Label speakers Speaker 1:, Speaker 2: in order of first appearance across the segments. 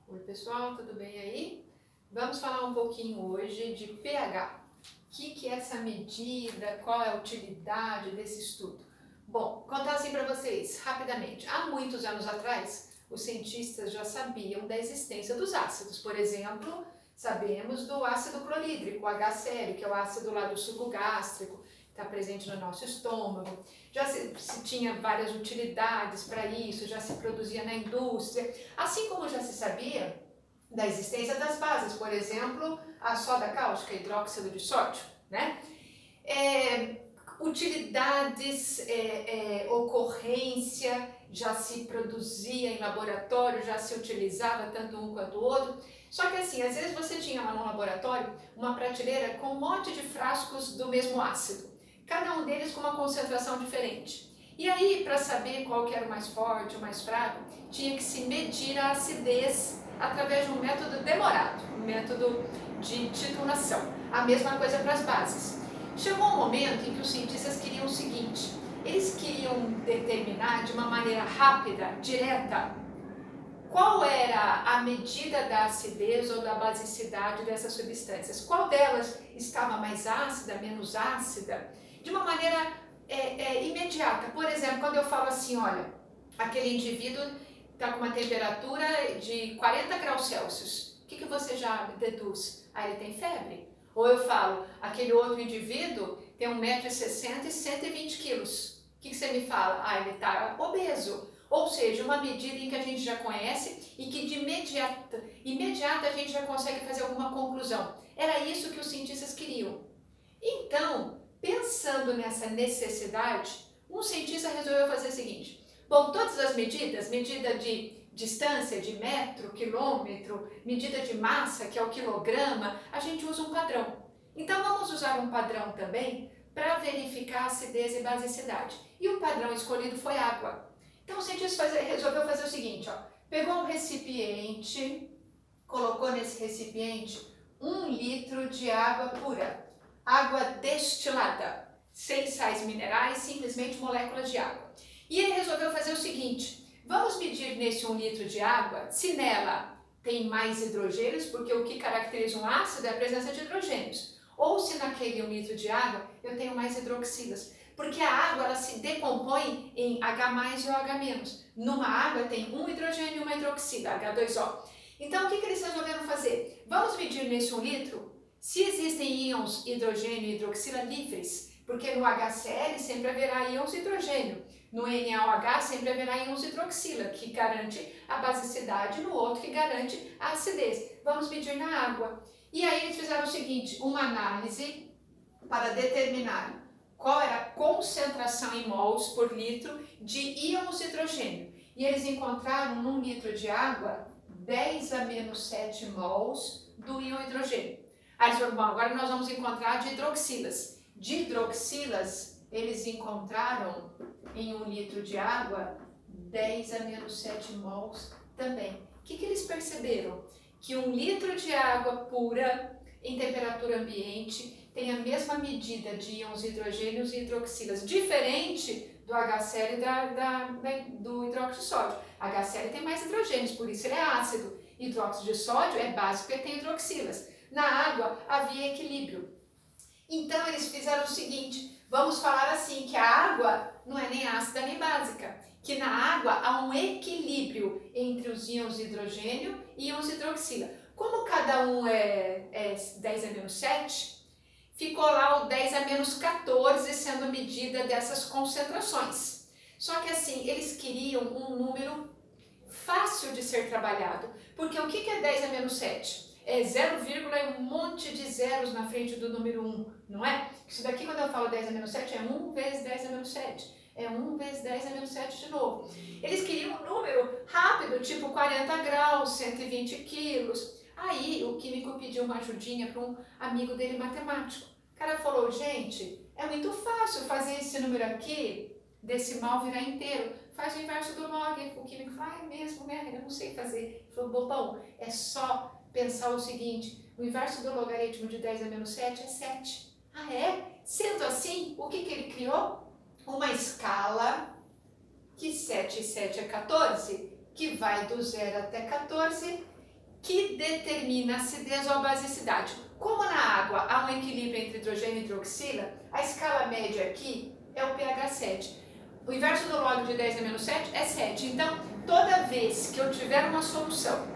Speaker 1: Oi pessoal, tudo bem aí? Vamos falar um pouquinho hoje de pH. O que é essa medida? Qual é a utilidade desse estudo? Bom, contar assim para vocês rapidamente. Há muitos anos atrás, os cientistas já sabiam da existência dos ácidos. Por exemplo, sabemos do ácido clorídrico, o HCl, que é o ácido lá do suco gástrico, está presente no nosso estômago. Já se tinha várias utilidades para isso, já se produzia na indústria, assim como já se sabia da existência das bases, por exemplo, a soda cáustica, hidróxido de sódio, né? Utilidades, ocorrência, já se produzia em laboratório, já se utilizava tanto um quanto o outro. Só que assim, às vezes você tinha lá no laboratório uma prateleira com um monte de frascos do mesmo ácido, cada um deles com uma concentração diferente. E aí, para saber qual que era o mais forte, o mais fraco, tinha que se medir a acidez através de um método demorado, um método de titulação. A mesma coisa para as bases. Chegou um momento em que os cientistas queriam o seguinte: eles queriam determinar de uma maneira rápida, direta, qual era a medida da acidez ou da basicidade dessas substâncias. Qual delas estava mais ácida, menos ácida, de uma maneira imediata. Por exemplo, quando eu falo assim, olha, aquele indivíduo está com uma temperatura de 40 graus Celsius, o que você já deduz? Ah, ele tem febre. Ou eu falo, aquele outro indivíduo tem 1,60 m e 120 quilos. O que você me fala? Ah, ele está obeso. Ou seja, uma medida em que a gente já conhece e que de imediata a gente já consegue fazer alguma conclusão. Era isso que os cientistas queriam. Então, pensando nessa necessidade, um cientista resolveu fazer o seguinte: bom, todas as medidas, medida de distância, de metro, quilômetro, medida de massa, que é o quilograma, a gente usa um padrão. Então vamos usar um padrão também para verificar a acidez e basicidade. E o padrão escolhido foi água. Então o cientista resolveu fazer o seguinte, ó, pegou um recipiente, colocou nesse recipiente 1 litro de água pura, água destilada, sem sais minerais, simplesmente moléculas de água. E ele resolveu fazer o seguinte: vamos medir nesse 1 litro de água se nela tem mais hidrogênios, porque o que caracteriza um ácido é a presença de hidrogênios, ou se naquele 1 litro de água eu tenho mais hidroxilas, porque a água ela se decompõe em H+ e OH-. Numa água tem um hidrogênio e uma hidroxila, H2O. Então o que eles resolveram fazer? Vamos medir nesse 1 litro se existem íons hidrogênio e hidroxila livres, porque no HCl sempre haverá íons hidrogênio, no NaOH sempre haverá íons hidroxila, que garante a basicidade, no outro que garante a acidez. Vamos medir na água. E aí eles fizeram o seguinte, uma análise para determinar qual era a concentração em mols por litro de íons hidrogênio. E eles encontraram num litro de água 10⁻⁷ mols do íon hidrogênio. Aí eles falaram, bom, agora nós vamos encontrar de hidroxilas. De hidroxilas, eles encontraram em 1 litro de água 10⁻⁷ mols também. O que eles perceberam? Que 1 litro de água pura em temperatura ambiente tem a mesma medida de íons hidrogênios e hidroxilas, diferente do HCl e do hidróxido de sódio. HCl tem mais hidrogênios, por isso ele é ácido. Hidróxido de sódio é básico e tem hidroxilas. Na água havia equilíbrio. Então eles fizeram o seguinte, vamos falar assim, que a água não é nem ácida nem básica, que na água há um equilíbrio entre os íons hidrogênio e íons hidroxila. Como cada um é 10⁻⁷, ficou lá o 10⁻14 sendo a medida dessas concentrações. Só que assim, eles queriam um número fácil de ser trabalhado, porque o que é 10⁻⁷? É 0, e um monte de zeros na frente do número 1, não é? Isso daqui, quando eu falo 10⁻⁷, é 1 vezes 10⁻⁷. É 1 vezes 10⁻⁷ de novo. Eles queriam um número rápido, tipo 40 graus, 120 quilos. Aí o químico pediu uma ajudinha para um amigo dele matemático. O cara falou, gente, é muito fácil fazer esse número aqui, decimal virar inteiro. Faz o inverso do log. O químico falou, é mesmo, né? Eu não sei fazer. Ele falou, bobão, é só pensar o seguinte, o inverso do logaritmo de 10⁻⁷ é 7. Ah, é? Sendo assim, o que ele criou? Uma escala que 7 e 7 é 14, que vai do 0 até 14, que determina a acidez ou a basicidade. Como na água há um equilíbrio entre hidrogênio e hidroxila, a escala média aqui é o pH 7. O inverso do log de 10 a menos 7 é 7. Então, toda vez que eu tiver uma solução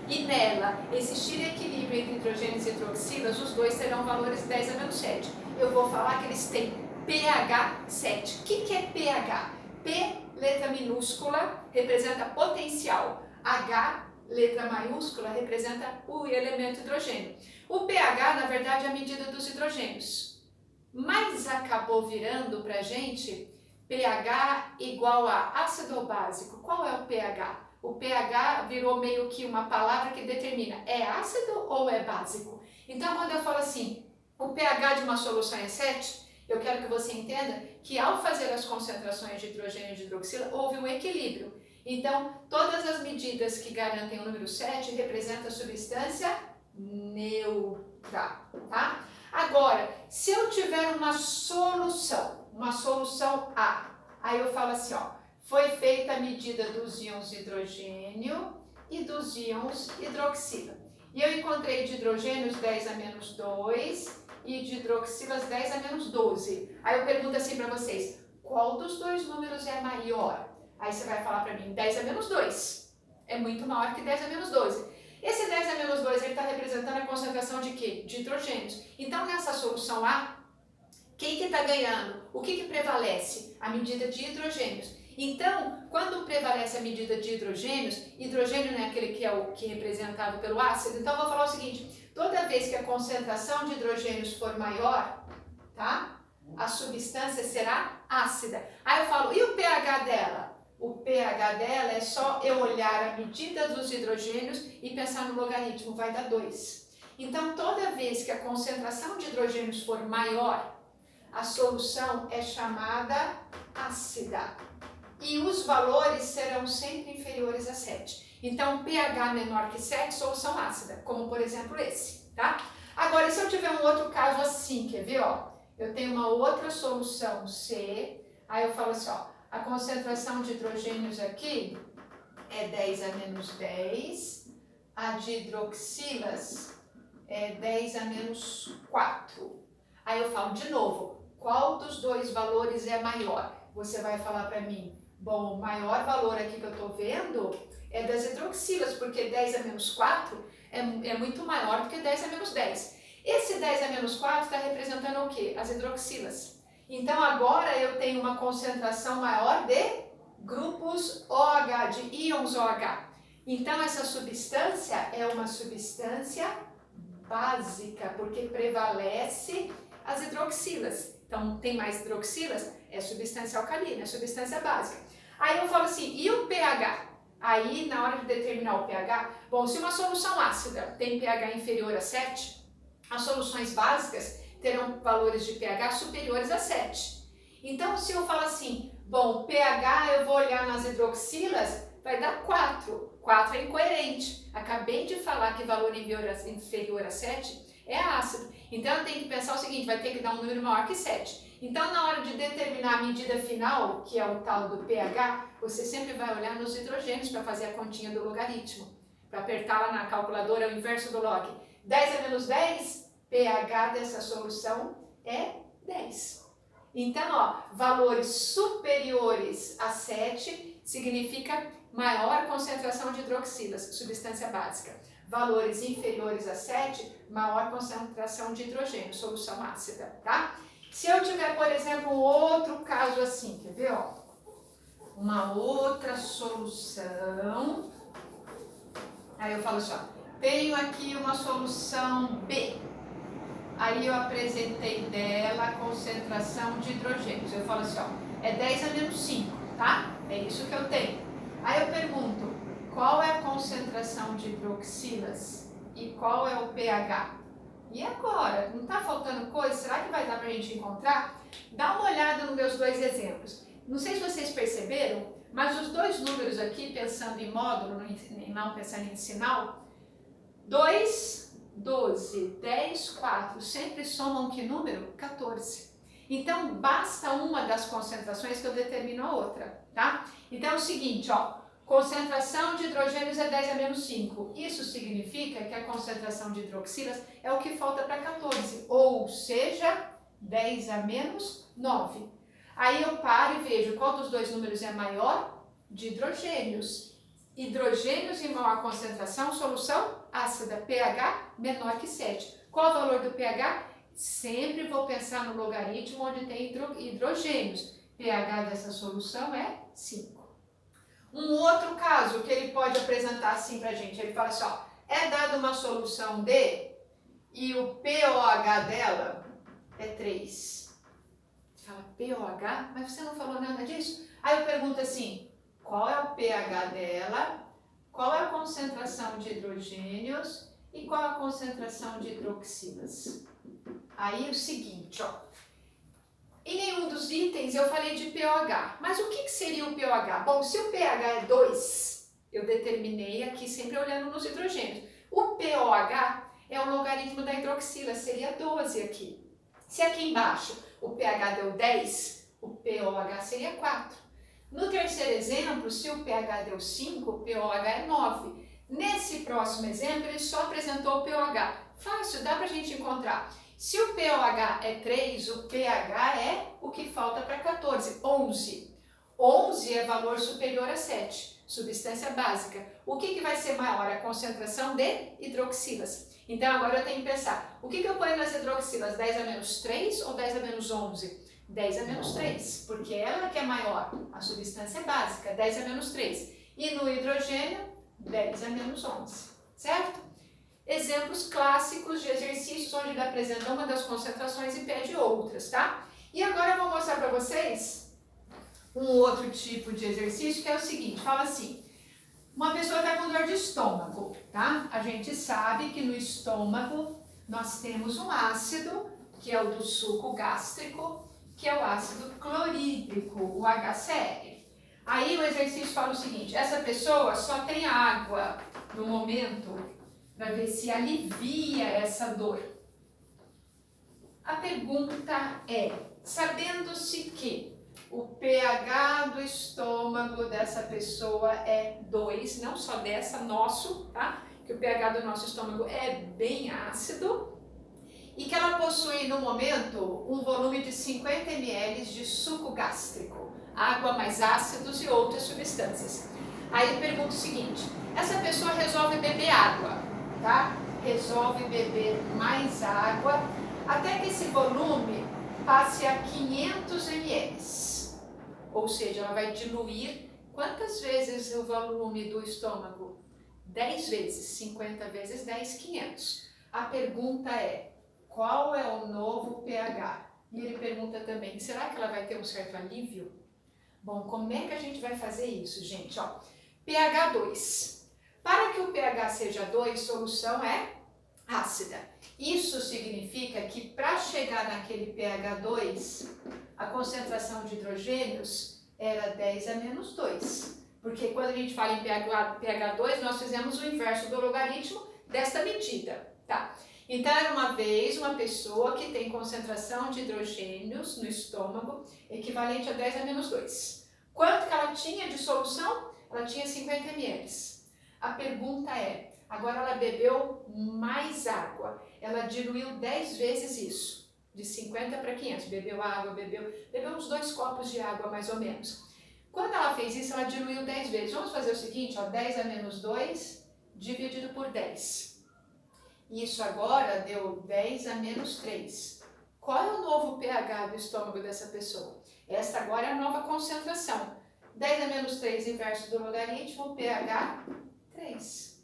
Speaker 1: e nela existir equilíbrio entre hidrogênios e hidroxilas, os dois terão valores 10 a menos 7. Eu vou falar que eles têm pH 7. O que é pH? P, letra minúscula, representa potencial. H, letra maiúscula, representa o elemento hidrogênio. O pH, na verdade, é a medida dos hidrogênios. Mas acabou virando para a gente pH igual a ácido ou básico. Qual é o pH? O pH virou meio que uma palavra que determina é ácido ou é básico. Então, quando eu falo assim, o pH de uma solução é 7, eu quero que você entenda que ao fazer as concentrações de hidrogênio e de hidroxila, houve um equilíbrio. Então, todas as medidas que garantem o número 7 representam a substância neutra, tá? Agora, se eu tiver uma solução A, aí eu falo assim, ó, foi feita a medida dos íons hidrogênio e dos íons hidroxila. E eu encontrei de hidrogênios 10 a menos 2 e de hidroxilas 10 a menos 12. Aí eu pergunto assim para vocês, qual dos dois números é maior? Aí você vai falar para mim, 10 a menos 2. É muito maior que 10 a menos 12. Esse 10 a menos 2 está representando a concentração de quê? De hidrogênios. Então, nessa solução A, quem que está ganhando? O que prevalece? A medida de hidrogênios. Então, quando prevalece a medida de hidrogênios, hidrogênio não é aquele que é o que é representado pelo ácido, então eu vou falar o seguinte, toda vez que a concentração de hidrogênios for maior, tá? A substância será ácida. Aí eu falo, e o pH dela? O pH dela é só eu olhar a medida dos hidrogênios e pensar no logaritmo, vai dar 2. Então, toda vez que a concentração de hidrogênios for maior, a solução é chamada ácida. E os valores serão sempre inferiores a 7. Então, pH menor que 7, solução ácida, como por exemplo esse, tá? Agora, se eu tiver um outro caso assim, quer ver, ó? Eu tenho uma outra solução C, aí eu falo assim, ó, a concentração de hidrogênios aqui é 10 a menos 10, a de hidroxilas é 10 a menos 4. Aí eu falo de novo, qual dos dois valores é maior? Você vai falar para mim, bom, o maior valor aqui que eu estou vendo é das hidroxilas, porque 10 a menos 4 é muito maior do que 10 a menos 10. Esse 10 a menos 4 está representando o quê? As hidroxilas. Então agora eu tenho uma concentração maior de grupos OH, de íons OH. Então essa substância é uma substância básica, porque prevalece as hidroxilas. Então tem mais hidroxilas, é substância alcalina, é substância básica. Aí eu falo assim, e o pH? Aí na hora de determinar o pH, bom, se uma solução ácida tem pH inferior a 7, as soluções básicas terão valores de pH superiores a 7. Então, se eu falo assim, bom, pH eu vou olhar nas hidroxilas, vai dar 4. 4 é incoerente. Acabei de falar que valor inferior a 7 é ácido. Então, eu tenho que pensar o seguinte, vai ter que dar um número maior que 7. Então, na hora de determinar a medida final, que é o tal do pH, você sempre vai olhar nos hidrogênios para fazer a continha do logaritmo. Para apertar lá na calculadora, é o inverso do log. 10 a menos 10, pH dessa solução é 10. Então, ó, valores superiores a 7 significa maior concentração de hidroxilas, substância básica. Valores inferiores a 7, maior concentração de hidrogênio, solução ácida, tá? Se eu tiver, por exemplo, outro caso assim, quer ver, ó? Uma outra solução, aí eu falo assim, ó, tenho aqui uma solução B. Aí eu apresentei dela a concentração de hidrogênios. Eu falo assim, ó, é 10 a menos 5, tá? É isso que eu tenho. Aí eu pergunto, qual é a concentração de hidroxilas e qual é o pH? E agora? Não tá faltando coisa? Será que vai dar pra gente encontrar? Dá uma olhada nos meus dois exemplos. Não sei se vocês perceberam, mas os dois números aqui, pensando em módulo, não pensando em sinal, 2, 12, 10, 4, sempre somam que número? 14. Então, basta uma das concentrações que eu determino a outra, tá? Então, é o seguinte, ó, Concentração de hidrogênios é 10 a menos 5. Isso significa que a concentração de hidroxilas é o que falta para 14, ou seja, 10 a menos 9. Aí eu paro e vejo qual dos dois números é maior? De hidrogênios. Hidrogênios em maior concentração, solução ácida, pH menor que 7. Qual o valor do pH? Sempre vou pensar no logaritmo onde tem hidrogênios. pH dessa solução é 5. Um outro caso que ele pode apresentar assim pra gente, ele fala assim, ó, é dada uma solução D e o pOH dela é 3. Você fala, pOH? Mas você não falou nada disso? Aí eu pergunto assim, qual é o pH dela, qual é a concentração de hidrogênios e qual a concentração de hidroxilas? Aí o seguinte, ó, em nenhum dos itens eu falei de pOH, mas o que seria o pOH? Bom, se o pH é 2, eu determinei aqui sempre olhando nos hidrogênios. O pOH é o logaritmo da hidroxila, seria 12 aqui. Se aqui embaixo o pH deu 10, o pOH seria 4. No terceiro exemplo, se o pH deu 5, o pOH é 9. Nesse próximo exemplo, ele só apresentou o pOH. Fácil, dá pra gente encontrar. Se o pOH é 3, o pH é o que falta para 14, 11. 11 é valor superior a 7, substância básica. O que vai ser maior? A concentração de hidroxilas. Então agora eu tenho que pensar, o que eu ponho nas hidroxilas? 10 a menos 3 ou 10 a menos 11? 10 a menos 3, porque ela que é maior, a substância básica, 10 a menos 3. E no hidrogênio, 10 a menos 11, certo? Exemplos clássicos de exercícios onde ele apresenta uma das concentrações e pede outras, tá? E agora eu vou mostrar para vocês um outro tipo de exercício que é o seguinte, fala assim, uma pessoa está com dor de estômago, tá? A gente sabe que no estômago nós temos um ácido, que é o do suco gástrico, que é o ácido clorídrico, o HCl. Aí o exercício fala o seguinte, essa pessoa só tem água no momento para ver se alivia essa dor. A pergunta é, sabendo-se que o pH do estômago dessa pessoa é 2, não só dessa, nosso, tá? Que o pH do nosso estômago é bem ácido e que ela possui no momento um volume de 50 ml de suco gástrico, água mais ácidos e outras substâncias. Aí ele pergunta o seguinte, essa pessoa resolve beber água, tá? Resolve beber mais água até que esse volume passe a 500 ml. Ou seja, ela vai diluir quantas vezes o volume do estômago? 10 vezes, 50 vezes 10, 500. A pergunta é, qual é o novo pH? E ele pergunta também, será que ela vai ter um certo alívio? Bom, como é que a gente vai fazer isso, gente? Ó, pH 2. Para que o pH seja 2, solução é ácida. Isso significa que para chegar naquele pH 2, a concentração de hidrogênios era 10 a menos 2. Porque quando a gente fala em pH 2, nós fizemos o inverso do logaritmo desta medida, tá? Então, era uma vez uma pessoa que tem concentração de hidrogênios no estômago equivalente a 10 a menos 2. Quanto que ela tinha de solução? Ela tinha 50 ml. A pergunta é, agora ela bebeu mais água, ela diluiu 10 vezes isso, de 50 para 500, bebeu água, bebeu uns 2 copos de água mais ou menos. Quando ela fez isso, ela diluiu 10 vezes. Vamos fazer o seguinte, ó, 10 a menos 2 dividido por 10. Isso agora deu 10 a menos 3. Qual é o novo pH do estômago dessa pessoa? Essa agora é a nova concentração. 10 a menos 3 inverso do logaritmo, pH 3.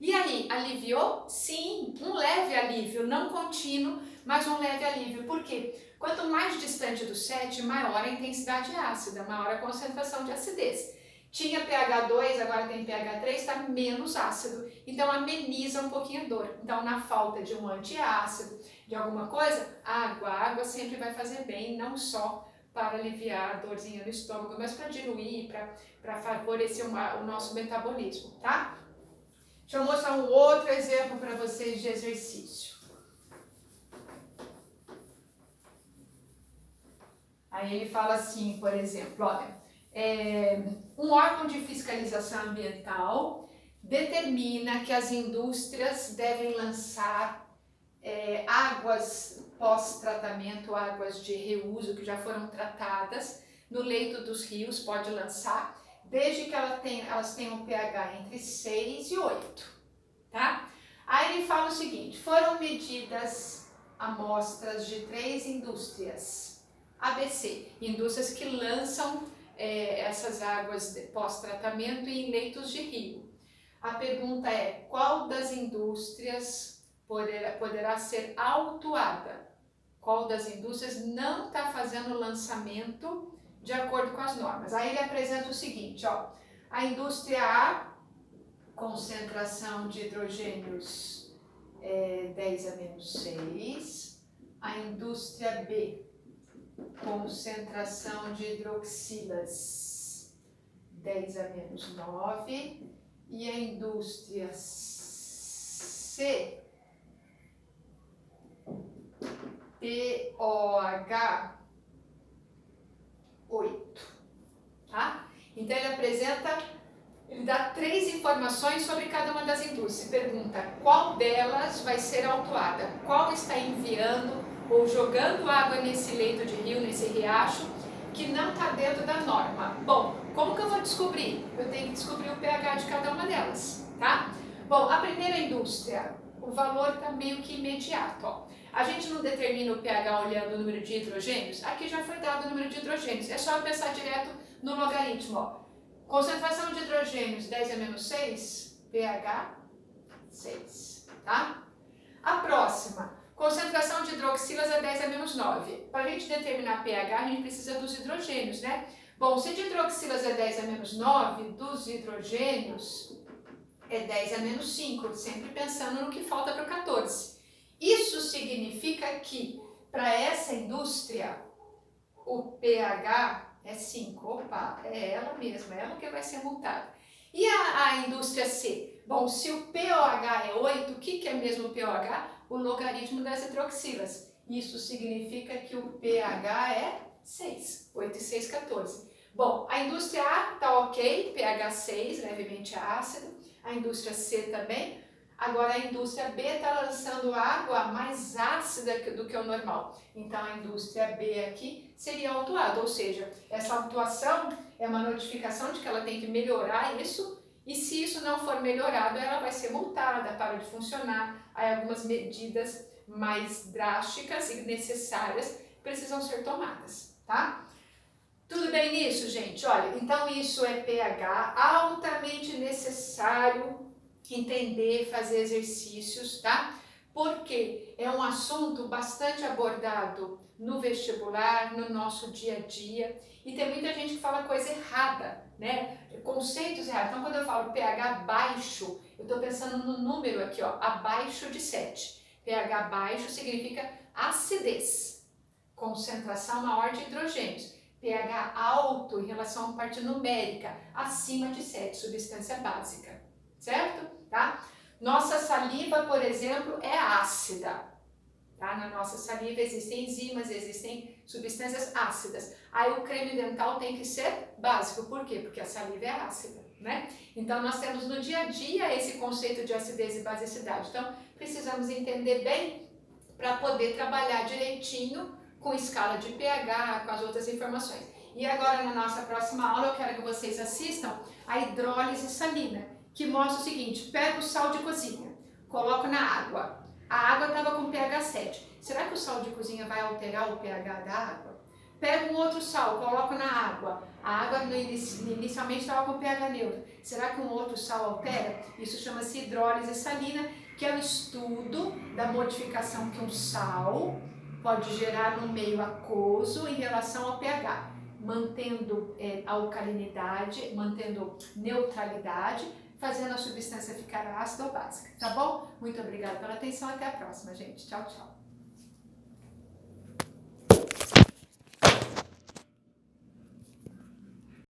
Speaker 1: E aí, aliviou? Sim, um leve alívio, não contínuo, mas um leve alívio. Por quê? Quanto mais distante do 7, maior a intensidade ácida, maior a concentração de acidez. Tinha pH 2, agora tem pH 3, está menos ácido, então ameniza um pouquinho a dor. Então, na falta de um antiácido, de alguma coisa, a água sempre vai fazer bem, não só para aliviar a dorzinha no estômago, mas para diluir, para favorecer o nosso metabolismo, tá? Deixa eu mostrar um outro exemplo para vocês de exercício. Aí ele fala assim, por exemplo, olha, Um órgão de fiscalização ambiental determina que as indústrias devem lançar águas pós-tratamento, águas de reuso que já foram tratadas no leito dos rios, pode lançar, desde que elas tenham um pH entre 6 e 8, tá? Aí ele fala o seguinte, foram medidas amostras de 3 indústrias, ABC, indústrias que lançam essas águas pós-tratamento em leitos de rio. A pergunta é, qual das indústrias poderá ser autuada? Qual das indústrias não está fazendo o lançamento de acordo com as normas? Aí ele apresenta o seguinte, ó, a indústria A, concentração de hidrogênios 10-6, a indústria B, concentração de hidroxilas 10-9 e a indústria C, POH 8, tá? Então ele dá 3 informações sobre cada uma das indústrias. Pergunta qual delas vai ser autuada, qual está enviando ou jogando água nesse leito de rio, nesse riacho, que não está dentro da norma. Bom, como que eu vou descobrir? Eu tenho que descobrir o pH de cada uma delas, tá? Bom, a primeira indústria, o valor está meio que imediato, ó. A gente não determina o pH olhando o número de hidrogênios? Aqui já foi dado o número de hidrogênios, é só eu pensar direto no logaritmo, ó. Concentração de hidrogênios 10-6, pH 6, tá? A próxima, concentração de hidroxilas é 10-9. Para a gente determinar pH, a gente precisa dos hidrogênios, né? Bom, se de hidroxilas é 10-9, dos hidrogênios é 10-5, sempre pensando no que falta para o 14. Isso significa que, para essa indústria, o pH é 5. Opa, é ela mesma, é ela que vai ser multada. E a indústria C? Bom, se o pOH é 8, o que é mesmo o pOH? O logaritmo das hidroxilas. Isso significa que o pH é 6. 8 e 6, 14. Bom, a indústria A está ok, pH 6, levemente ácido. A indústria C também. Agora a indústria B está lançando água mais ácida do que o normal. Então a indústria B aqui seria autuada, ou seja, essa autuação é uma notificação de que ela tem que melhorar isso, e se isso não for melhorado, ela vai ser multada, para de funcionar. Aí algumas medidas mais drásticas e necessárias precisam ser tomadas, tá? Tudo bem nisso, gente? Olha, então isso é pH, altamente necessário entender, fazer exercícios, tá? Porque é um assunto bastante abordado no vestibular, no nosso dia a dia, e tem muita gente que fala coisa errada, né? Conceitos errados. Então, quando eu falo pH baixo, eu estou pensando no número aqui, ó, abaixo de 7. pH baixo significa acidez, concentração maior de hidrogênios. pH alto em relação à parte numérica, acima de 7, substância básica, certo? Tá? Nossa saliva, por exemplo, é ácida. Tá? Na nossa saliva existem enzimas, existem substâncias ácidas. Aí o creme dental tem que ser básico. Por quê? Porque a saliva é ácida, né? Então nós temos no dia a dia esse conceito de acidez e basicidade. Então precisamos entender bem para poder trabalhar direitinho com escala de pH, com as outras informações. E agora na nossa próxima aula eu quero que vocês assistam a hidrólise salina, que mostra o seguinte, pega o sal de cozinha, coloca na água, a água estava com pH 7, será que o sal de cozinha vai alterar o pH da água? Pega um outro sal, coloca na água, a água inicialmente estava com pH neutro, será que um outro sal altera? Isso chama-se hidrólise salina, que é o estudo da modificação que um sal pode gerar no meio aquoso em relação ao pH, mantendo alcalinidade, mantendo neutralidade, fazendo a substância ficar ácida ou básica, tá bom? Muito obrigada pela atenção, até a próxima, gente. Tchau, tchau.